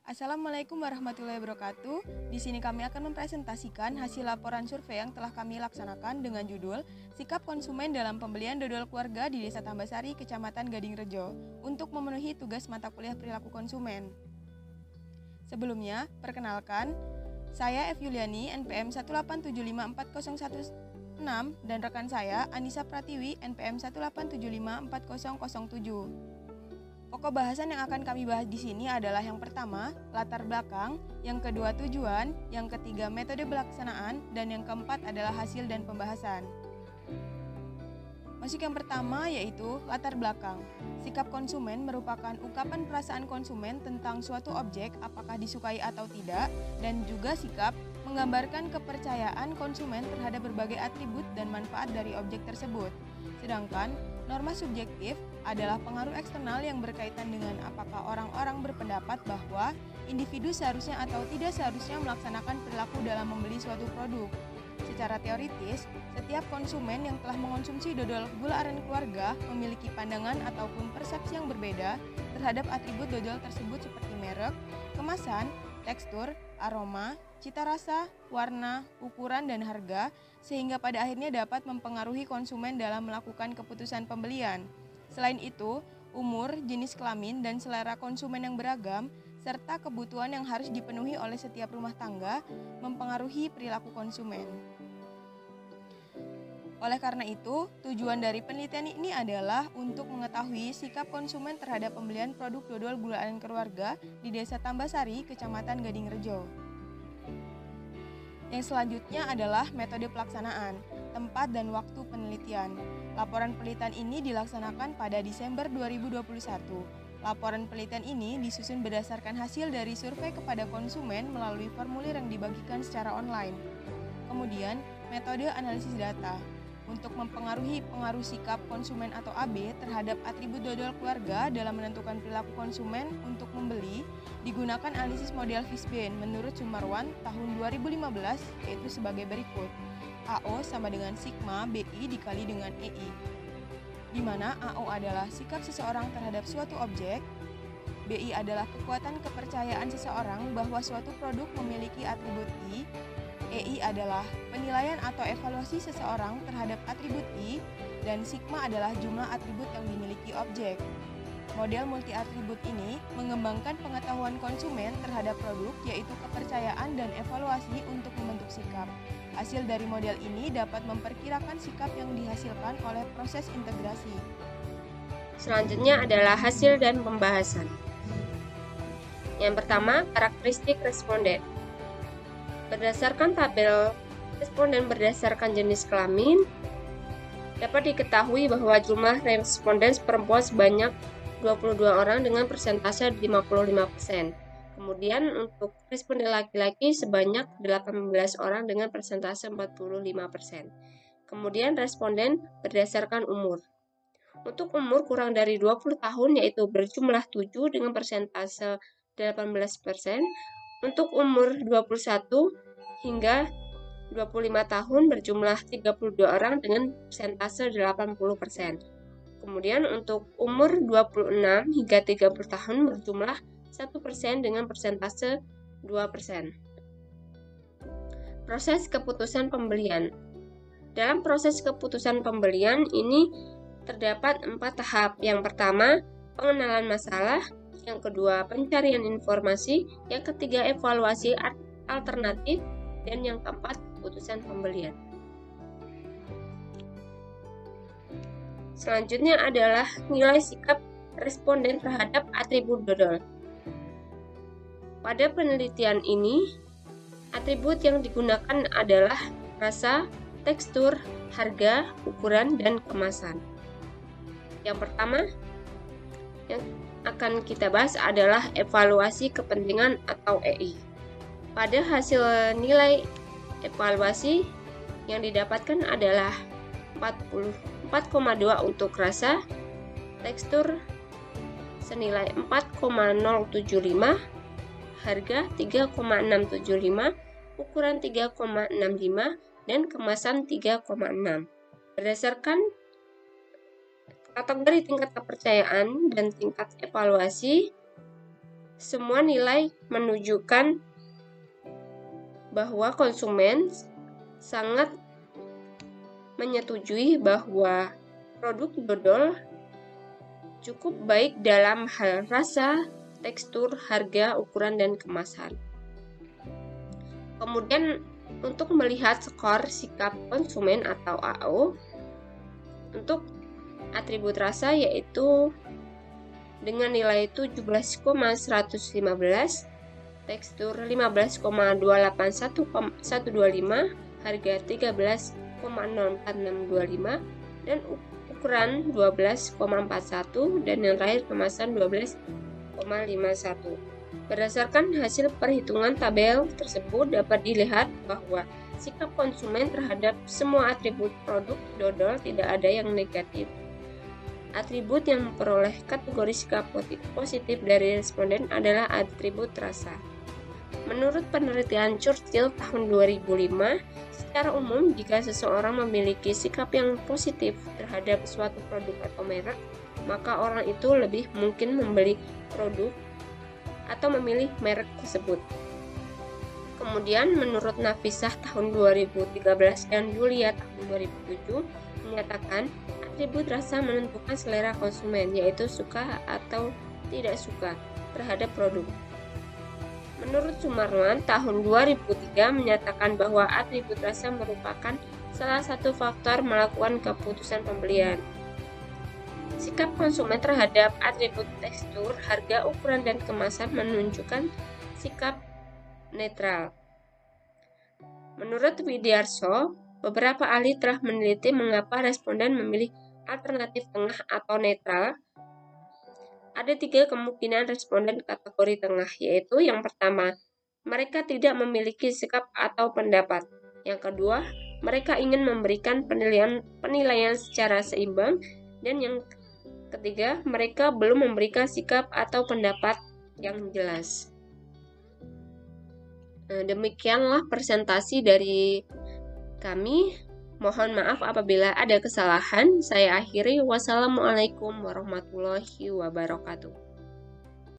Assalamualaikum warahmatullahi wabarakatuh. Di sini kami akan mempresentasikan hasil laporan survei yang telah kami laksanakan dengan judul Sikap Konsumen dalam Pembelian Dodol Keluarga di Desa Tambasari, Kecamatan Gadingrejo untuk memenuhi tugas mata kuliah perilaku konsumen. Sebelumnya, perkenalkan, saya F. Yuliani, NPM 187540116 dan rekan saya Anissa Pratiwi, NPM 1875407. Pokok bahasan yang akan kami bahas di sini adalah yang pertama, latar belakang, yang kedua tujuan, yang ketiga metode pelaksanaan, dan yang keempat adalah hasil dan pembahasan. Masuk yang pertama yaitu latar belakang. Sikap konsumen merupakan ungkapan perasaan konsumen tentang suatu objek apakah disukai atau tidak, dan juga sikap menggambarkan kepercayaan konsumen terhadap berbagai atribut dan manfaat dari objek tersebut. Sedangkan norma subjektif adalah pengaruh eksternal yang berkaitan dengan apakah orang-orang berpendapat bahwa individu seharusnya atau tidak seharusnya melaksanakan perilaku dalam membeli suatu produk. Secara teoritis, setiap konsumen yang telah mengonsumsi dodol gula aren keluarga memiliki pandangan ataupun persepsi yang berbeda terhadap atribut dodol tersebut seperti merek, kemasan, tekstur, aroma, cita rasa, warna, ukuran, dan harga, sehingga pada akhirnya dapat mempengaruhi konsumen dalam melakukan keputusan pembelian. Selain itu, umur, jenis kelamin, dan selera konsumen yang beragam, serta kebutuhan yang harus dipenuhi oleh setiap rumah tangga, mempengaruhi perilaku konsumen. Oleh karena itu, tujuan dari penelitian ini adalah untuk mengetahui sikap konsumen terhadap pembelian produk dodol gula aren keluarga di Desa Tambasari, Kecamatan Gadingrejo. Yang selanjutnya adalah metode pelaksanaan, tempat dan waktu penelitian. Laporan penelitian ini dilaksanakan pada Desember 2021. Laporan penelitian ini disusun berdasarkan hasil dari survei kepada konsumen melalui formulir yang dibagikan secara online. Kemudian, metode analisis data. Untuk mempengaruhi pengaruh sikap konsumen atau AB terhadap atribut dodol keluarga dalam menentukan perilaku konsumen untuk membeli, digunakan analisis model Fishbane menurut Sumarwan tahun 2015, yaitu sebagai berikut. AO sama dengan sigma BI dikali dengan EI, di mana AO adalah sikap seseorang terhadap suatu objek, BI adalah kekuatan kepercayaan seseorang bahwa suatu produk memiliki atribut I, EI adalah penilaian atau evaluasi seseorang terhadap atribut I, dan sigma adalah jumlah atribut yang dimiliki objek. Model multi-atribut ini mengembangkan pengetahuan konsumen terhadap produk, yaitu kepercayaan dan evaluasi untuk membentuk sikap. Hasil dari model ini dapat memperkirakan sikap yang dihasilkan oleh proses integrasi. Selanjutnya adalah hasil dan pembahasan. Yang pertama, karakteristik responden. Berdasarkan tabel responden berdasarkan jenis kelamin, dapat diketahui bahwa jumlah responden perempuan sebanyak 22 orang dengan persentase 55%. Kemudian untuk responden laki-laki sebanyak 18 orang dengan persentase 45%. Kemudian responden berdasarkan umur. Untuk umur kurang dari 20 tahun yaitu berjumlah 7 dengan persentase 18%. Untuk umur 21 hingga 25 tahun berjumlah 32 orang dengan persentase 80%. Kemudian untuk umur 26 hingga 30 tahun berjumlah 1% dengan persentase 2%. Proses keputusan pembelian. Dalam proses keputusan pembelian ini terdapat 4 tahap. Yang pertama, pengenalan masalah. Yang kedua, pencarian informasi. Yang ketiga, evaluasi alternatif. Dan yang keempat, keputusan pembelian. Selanjutnya adalah nilai sikap responden terhadap atribut dodol. Pada penelitian ini, atribut yang digunakan adalah rasa, tekstur, harga, ukuran, dan kemasan. Yang pertama yang akan kita bahas adalah evaluasi kepentingan atau EI. Pada hasil nilai evaluasi yang didapatkan adalah 4,2 untuk rasa, tekstur senilai 4,075, harga 3,675, ukuran 3,65, dan kemasan 3,6. Berdasarkan kategori tingkat kepercayaan dan tingkat evaluasi, semua nilai menunjukkan bahwa konsumen sangat menyetujui bahwa produk dodol cukup baik dalam hal rasa, tekstur, harga, ukuran, dan kemasan. Kemudian untuk melihat skor sikap konsumen atau AO, untuk atribut rasa yaitu dengan nilai 17,115, tekstur 15,281125, harga 13,04625, dan ukuran 12,41, dan yang terakhir kemasan 12,51. Berdasarkan hasil perhitungan tabel tersebut dapat dilihat bahwa sikap konsumen terhadap semua atribut produk dodol tidak ada yang negatif. Atribut yang memperoleh kategori sikap positif dari responden adalah atribut rasa. Menurut penelitian Churchill tahun 2005, secara umum jika seseorang memiliki sikap yang positif terhadap suatu produk atau merek, maka orang itu lebih mungkin membeli produk atau memilih merek tersebut. Kemudian menurut Nafisah tahun 2013 dan Julia tahun 2007 menyatakan atribut rasa menentukan selera konsumen, yaitu suka atau tidak suka terhadap produk. Menurut Sumarwan tahun 2003 menyatakan bahwa atribut rasa merupakan salah satu faktor melakukan keputusan pembelian. Sikap konsumen terhadap atribut tekstur, harga, ukuran, dan kemasan menunjukkan sikap netral. Menurut Widiarso, beberapa ahli telah meneliti mengapa responden memilih alternatif tengah atau netral. Ada 3 kemungkinan responden kategori tengah, yaitu yang pertama, mereka tidak memiliki sikap atau pendapat. Yang kedua, mereka ingin memberikan penilaian secara seimbang. Dan yang ketiga, mereka belum memberikan sikap atau pendapat yang jelas. Demikianlah presentasi dari kami. Mohon maaf apabila ada kesalahan. Saya akhiri. Wassalamualaikum warahmatullahi wabarakatuh.